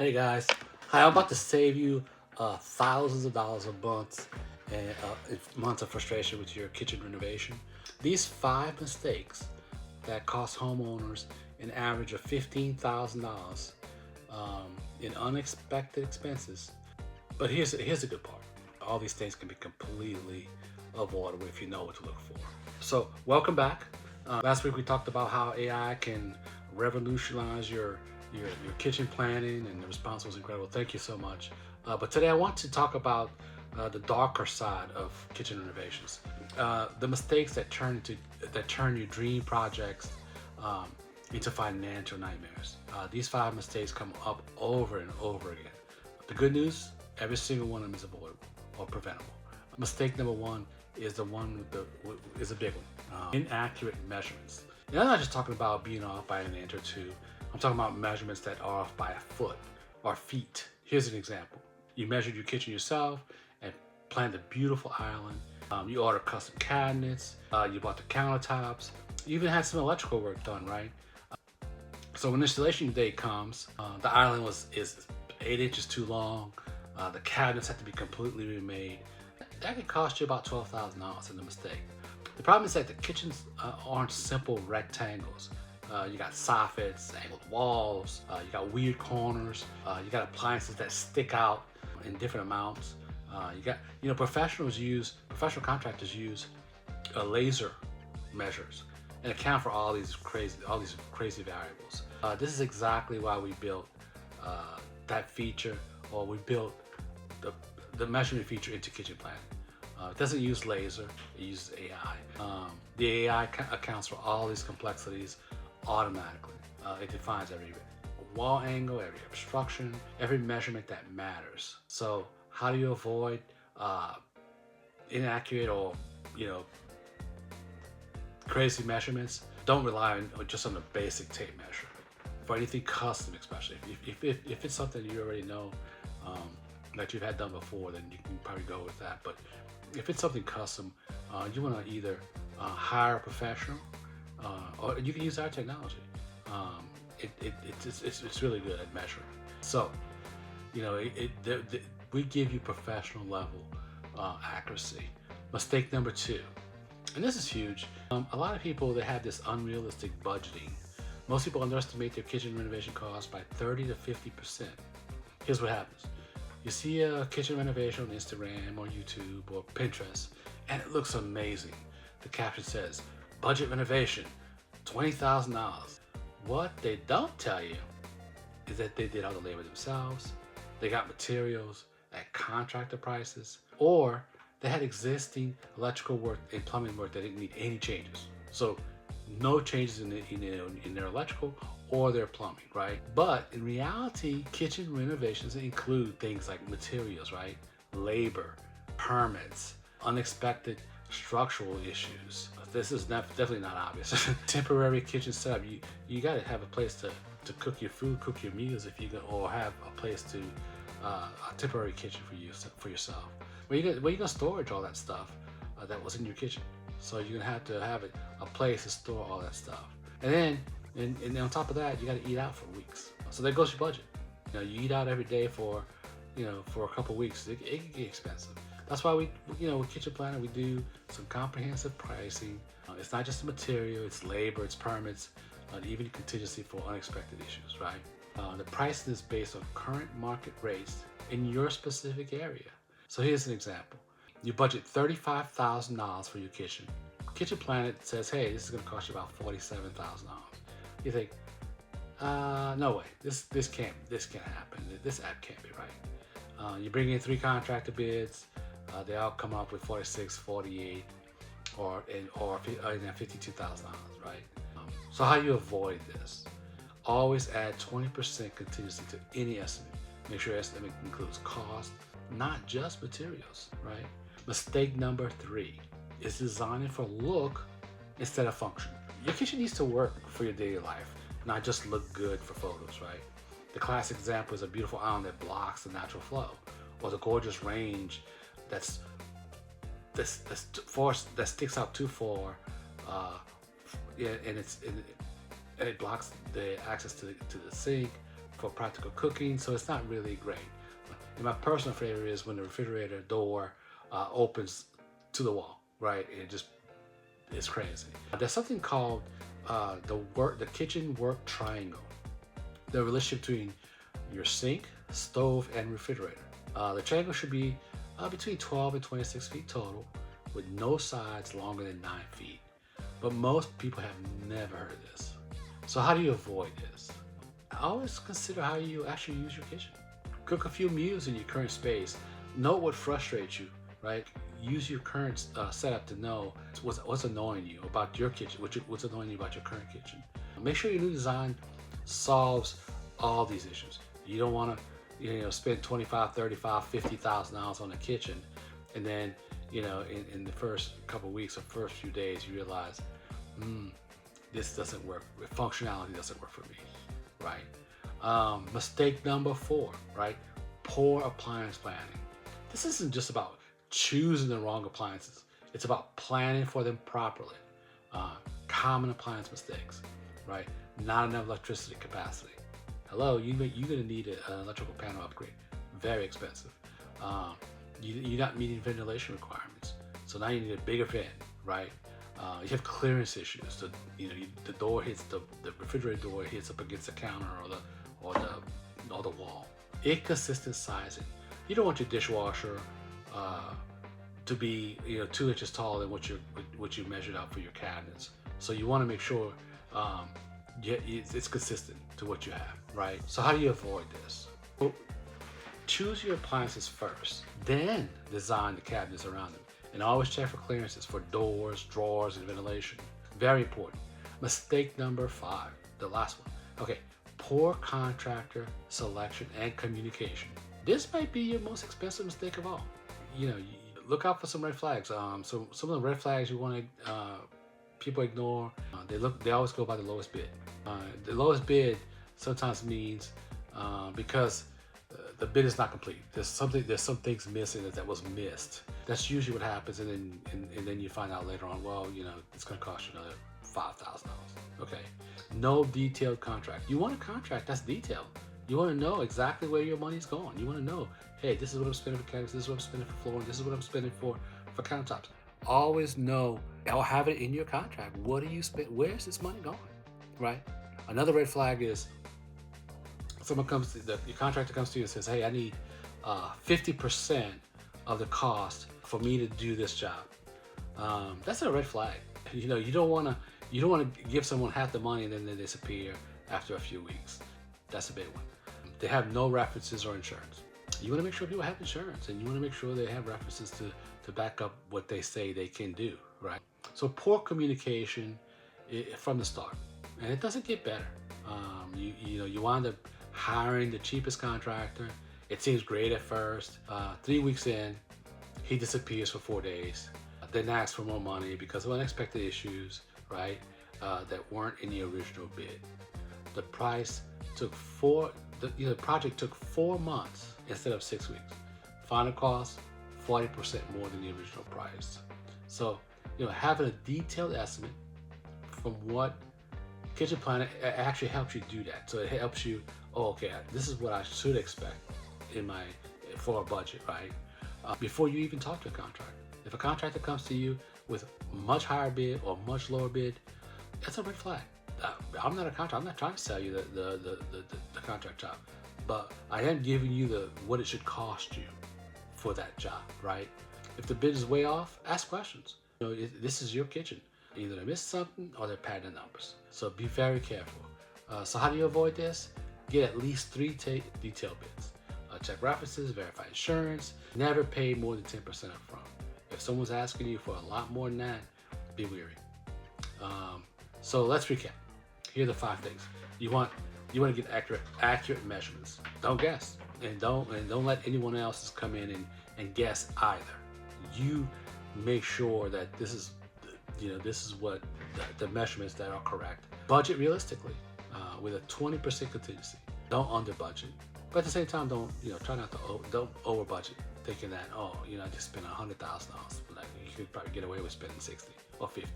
Hey guys, hi. I'm about to save you thousands of dollars a month and months of frustration with your kitchen renovation. These 5 mistakes that cost homeowners an average of $15,000 in unexpected expenses. But here's the good part: all these things can be completely avoidable if you know what to look for. So welcome back. Last week we talked about how AI can revolutionize your kitchen planning, and the response was incredible. Thank you so much. But today I want to talk about the darker side of kitchen renovations, the mistakes that turn your dream projects um, into financial nightmares. These 5 mistakes come up over and over again. The good news: every single one of them is avoidable or preventable. Mistake number one is the one is a big one. Inaccurate measurements. And I'm not just talking about being off by an inch or two. I'm talking about measurements that are off by a foot or feet. Here's an example. You measured your kitchen yourself and planned a beautiful island. You ordered custom cabinets. You bought the countertops. You even had some electrical work done, right? So when installation day comes, the island is 8 inches too long. The cabinets have to be completely remade. That could cost you about $12,000 in a mistake. The problem is that the kitchens aren't simple rectangles. You got soffits, angled walls, you got weird corners, you got appliances that stick out in different amounts. Professional contractors use laser measures and account for all these crazy variables. This is exactly why we built that feature, or we built the measurement feature into kitchen planning. It doesn't use laser, it uses AI. The AI accounts for all these complexities automatically. It defines every wall angle, every obstruction, every measurement that matters. So how do you avoid inaccurate or crazy measurements? Don't rely just on the basic tape measure. For anything custom, especially if it's something you already know that you've had done before, then you can probably go with that. But if it's something custom, you want to either hire a professional, or you can use our technology. It's really good at measuring. So we give you professional level accuracy. Mistake number two, and this is huge. A lot of people, they have this unrealistic budgeting. Most people underestimate their kitchen renovation costs by 30 to 50%. Here's what happens. You see a kitchen renovation on Instagram or YouTube or Pinterest, and it looks amazing. The caption says, budget renovation, $20,000. What they don't tell you is that they did all the labor themselves, they got materials at contractor prices, or they had existing electrical work and plumbing work that didn't need any changes. So no changes in their electrical or their plumbing, right? But in reality, kitchen renovations include things like materials, right? Labor, permits, unexpected structural issues. This is definitely not obvious. Temporary kitchen setup. You got to have a place to cook your food, cook your meals, or have a place to a temporary kitchen for yourself. Where you gonna storage all that stuff that was in your kitchen? So you're gonna have to have a place to store all that stuff. And then, and on top of that, you got to eat out for weeks. So there goes your budget. You eat out every day for a couple weeks. It can get expensive. That's why with Kitchen Planner, we do some comprehensive pricing. It's not just the material, it's labor, it's permits, even contingency for unexpected issues, right? The pricing is based on current market rates in your specific area. So here's an example. You budget $35,000 for your kitchen. Kitchen Planet says, hey, this is going to cost you about $47,000. You think, no way, this can't happen. This app can't be right. You bring in 3 contractor bids. They all come up with 46, 48, or $52,000, right? So how do you avoid this? Always add 20% contingency to any estimate. Make sure your estimate includes cost, not just materials, right? Mistake number 3 is designing for look instead of function. Your kitchen needs to work for your daily life, not just look good for photos, right? The classic example is a beautiful island that blocks the natural flow, or the gorgeous range that sticks out too far, and it blocks the access to the sink, for practical cooking, so it's not really great. And my personal favorite is when the refrigerator door opens to the wall, right? It's crazy. There's something called the kitchen work triangle. The relationship between your sink, stove, and refrigerator. The triangle should be between 12 and 26 feet total, with no sides longer than 9 feet. But most people have never heard of this. So how do you avoid this? Always consider how you actually use your kitchen. Cook a few meals in your current space. Note what frustrates you, right? Use your current setup to know what's annoying you about your kitchen, what's annoying you about your current kitchen. Make sure your new design solves all these issues. You don't want to spend $25,000, $35,000, $50,000 on a kitchen, and then in the first couple of weeks or first few days you realize this doesn't work. Functionality doesn't work for me, right? Mistake number 4, right? Poor appliance planning. This isn't just about choosing the wrong appliances. It's about planning for them properly. Common appliance mistakes, right? Not enough electricity capacity. Hello, you're gonna need an electrical panel upgrade. Very expensive. You're not meeting ventilation requirements, so now you need a bigger fan, right? You have clearance issues. The door hits the refrigerator door hits up against the counter or the wall. Inconsistent sizing. You don't want your dishwasher to be 2 inches taller than what you measured out for your cabinets. So you want to make sure it's consistent to what you have, right? So how do you avoid this? Well, choose your appliances first, then design the cabinets around them. And always check for clearances for doors, drawers, and ventilation. Very important. Mistake number 5, the last one. Okay, poor contractor selection and communication. This might be your most expensive mistake of all. You look out for some red flags. So some of the red flags you want to people ignore. They always go by the lowest bid. The lowest bid sometimes means because the bid is not complete. There's some things missing that was missed. That's usually what happens, and then you find out later on. Well, it's going to cost you another $5,000. Okay. No detailed contract. You want a contract that's detailed. You want to know exactly where your money's going. You want to know, hey, this is what I'm spending for cabinets. This is what I'm spending for flooring. This is what I'm spending for countertops. Always know, or have it in your contract. What do you spend? Where's this money going? Right. Another red flag is your contractor comes to you and says, hey, I need 50% of the cost for me to do this job. That's a red flag. You don't want to give someone half the money and then they disappear after a few weeks. That's a big one. They have no references or insurance. You want to make sure people have insurance, and you want to make sure they have references to back up what they say they can do, right? So poor communication from the start, and it doesn't get better. You wind up hiring the cheapest contractor. It seems great at first. 3 weeks in, he disappears for 4 days. Then asks for more money because of unexpected issues, right? That weren't in the original bid. The price took the project took 4 months instead of 6 weeks. Final cost 40% more than the original price. So having a detailed estimate from what kitchen planner actually helps you do that. So it helps you, okay, this is what I should expect for a budget, right? Before you even talk to a contractor. If a contractor comes to you with much higher bid or much lower bid, that's a red flag. I'm not a contractor. I'm not trying to sell you the contract job, but I am giving you what it should cost you for that job, right? If the bid is way off, ask questions. This is your kitchen. Either they missed something or they're padding the numbers. So be very careful. So how do you avoid this? Get at least 3 detailed bids. Check references, verify insurance. Never pay more than 10% up front. If someone's asking you for a lot more than that, be wary. So let's recap. Here are the 5 things. You want to get accurate measurements. Don't guess, and don't let anyone else come in and guess either. You make sure that this is what the measurements that are correct. Budget realistically with a 20% contingency. Don't under budget, but at the same time, try not to don't over budget, thinking that I just spent $100,000. Like, you could probably get away with spending 60 or 50.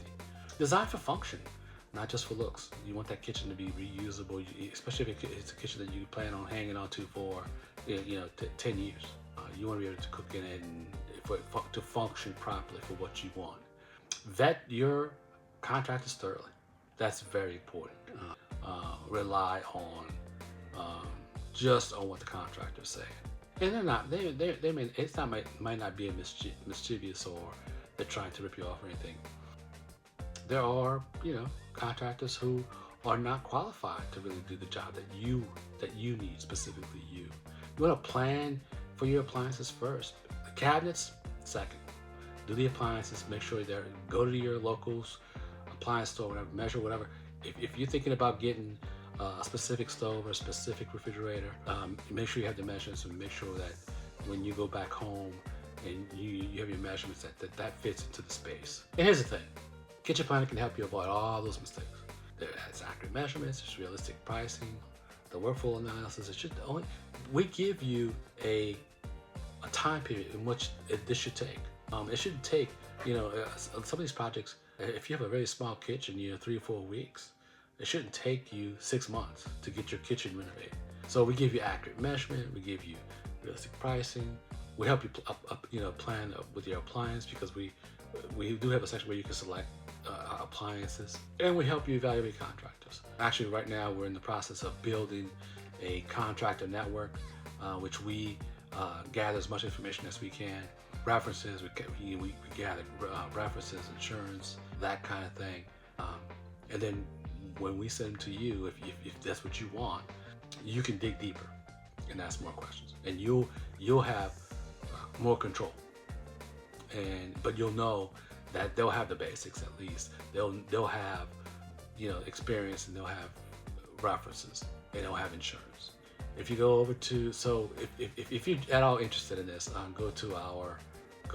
Design for function, not just for looks. You want that kitchen to be reusable, especially if it's a kitchen that you plan on hanging on to for 10 years. You want to be able to cook in it and to function properly for what you want. Vet your contractors thoroughly. That's very important. Rely on just on what the contractor's saying. And they're not. They may. It's not. Might not be a mischievous or they're trying to rip you off or anything. There are contractors who are not qualified to really do the job that you need, specifically you. You want to plan for your appliances first. The cabinets second. Do the appliances. Make sure go to your locals appliance store, whatever, measure whatever. If you're thinking about getting a specific stove or a specific refrigerator, make sure you have the measurements and make sure that when you go back home and you have your measurements that fits into the space. And here's the thing, Kitchen Planner can help you avoid all those mistakes. It's accurate measurements, it's realistic pricing, the workflow analysis. We give you a time period in which this should take. It shouldn't take, some of these projects, if you have a very small kitchen, 3 or 4 weeks, it shouldn't take you 6 months to get your kitchen renovated. So we give you accurate measurement, we give you realistic pricing, we help you plan with your appliance, because we do have a section where you can select appliances, and we help you evaluate contractors. Actually, right now we're in the process of building a contractor network, which we gather as much information as we can. References, we gather references, insurance, that kind of thing. And then when we send them to you, if that's what you want, you can dig deeper and ask more questions, and you'll have more control. But you'll know that they'll have the basics at least. They'll have experience, and they'll have references, and they'll have insurance. If you go over to if you're at all interested in this, go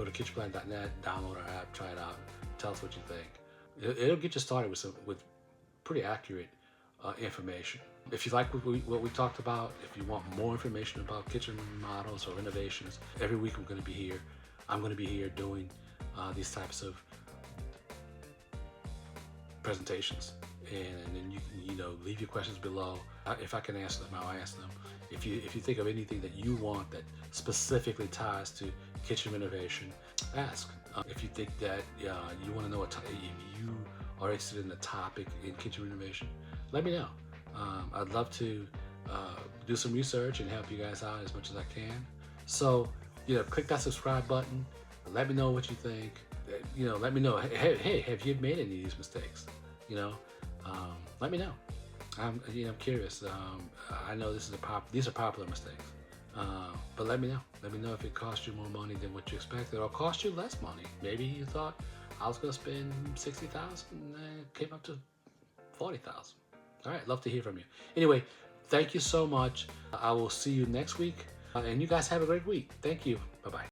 to kitchenplan.net, download our app, try it out, tell us what you think. It'll get you started with pretty accurate information. If you like what we talked about, if you want more information about kitchen remodels or renovations, every week I'm going to be here. I'm going to be here doing these types of presentations, and then you can leave your questions below. If I can answer them, I'll answer them. If you think of anything that you want that specifically ties to kitchen renovation, ask. If you think that you want to know if you are interested in the topic in kitchen renovation, let me know. I'd love to do some research and help you guys out as much as I can. So click that subscribe button. Let me know what you think. Let me know. Hey, have you made any of these mistakes? Let me know. I'm curious. I know these are popular mistakes. But let me know. Let me know if it cost you more money than what you expected, or cost you less money. Maybe you thought I was going to spend $60,000 and it came up to $40,000. All right, love to hear from you. Anyway, thank you so much. I will see you next week, and you guys have a great week. Thank you. Bye-bye.